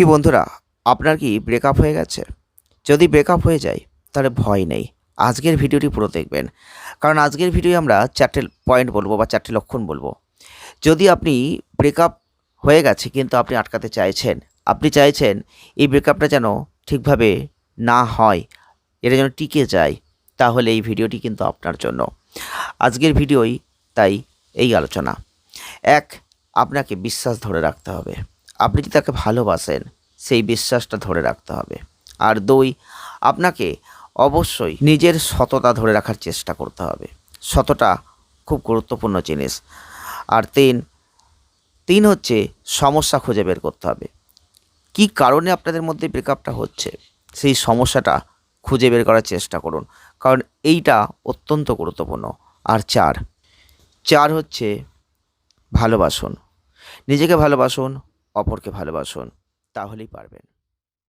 কি বন্ধুরা, আপনার কি ব্রেকআপ হয়ে গেছে? যদি ব্রেকআপ হয়ে যায় তাহলে ভয় নেই, আজকের ভিডিওটি পুরো দেখবেন। কারণ আজকের ভিডিওয়ে আমরা 4টে পয়েন্ট বলবো বা 4টে লক্ষণ বলবো। যদি আপনি ব্রেকআপ হয়ে গেছে কিন্তু আপনি আটকাতে চাইছেন, আপনি চাইছেন এই ব্রেকআপটা যেন ঠিকভাবে না হয়, এটা যেন টিকে যায়, তাহলে এই ভিডিওটি কিন্তু আপনার জন্য। আজকের ভিডিওই তাই এই আলোচনা। এক, আপনাকে বিশ্বাস ধরে রাখতে হবে। আপনি যদি তাকে ভালোবাসেন, সেই বিশ্বাসটা ধরে রাখতে হবে। আর দুই, আপনাকে অবশ্যই নিজের সততা ধরে রাখার চেষ্টা করতে হবে। সততা খুব গুরুত্বপূর্ণ জিনিস। আর তিন হচ্ছে সমস্যা খুঁজে বের করতে হবে। কী কারণে আপনাদের মধ্যে ব্রেকআপটা হচ্ছে, সেই সমস্যাটা খুঁজে বের করার চেষ্টা করুন, কারণ এইটা অত্যন্ত গুরুত্বপূর্ণ। আর চার হচ্ছে ভালোবাসুন, নিজেকে ভালোবাসুন, অপরকে ভালোবাসুন, তাহলেই পারবেন।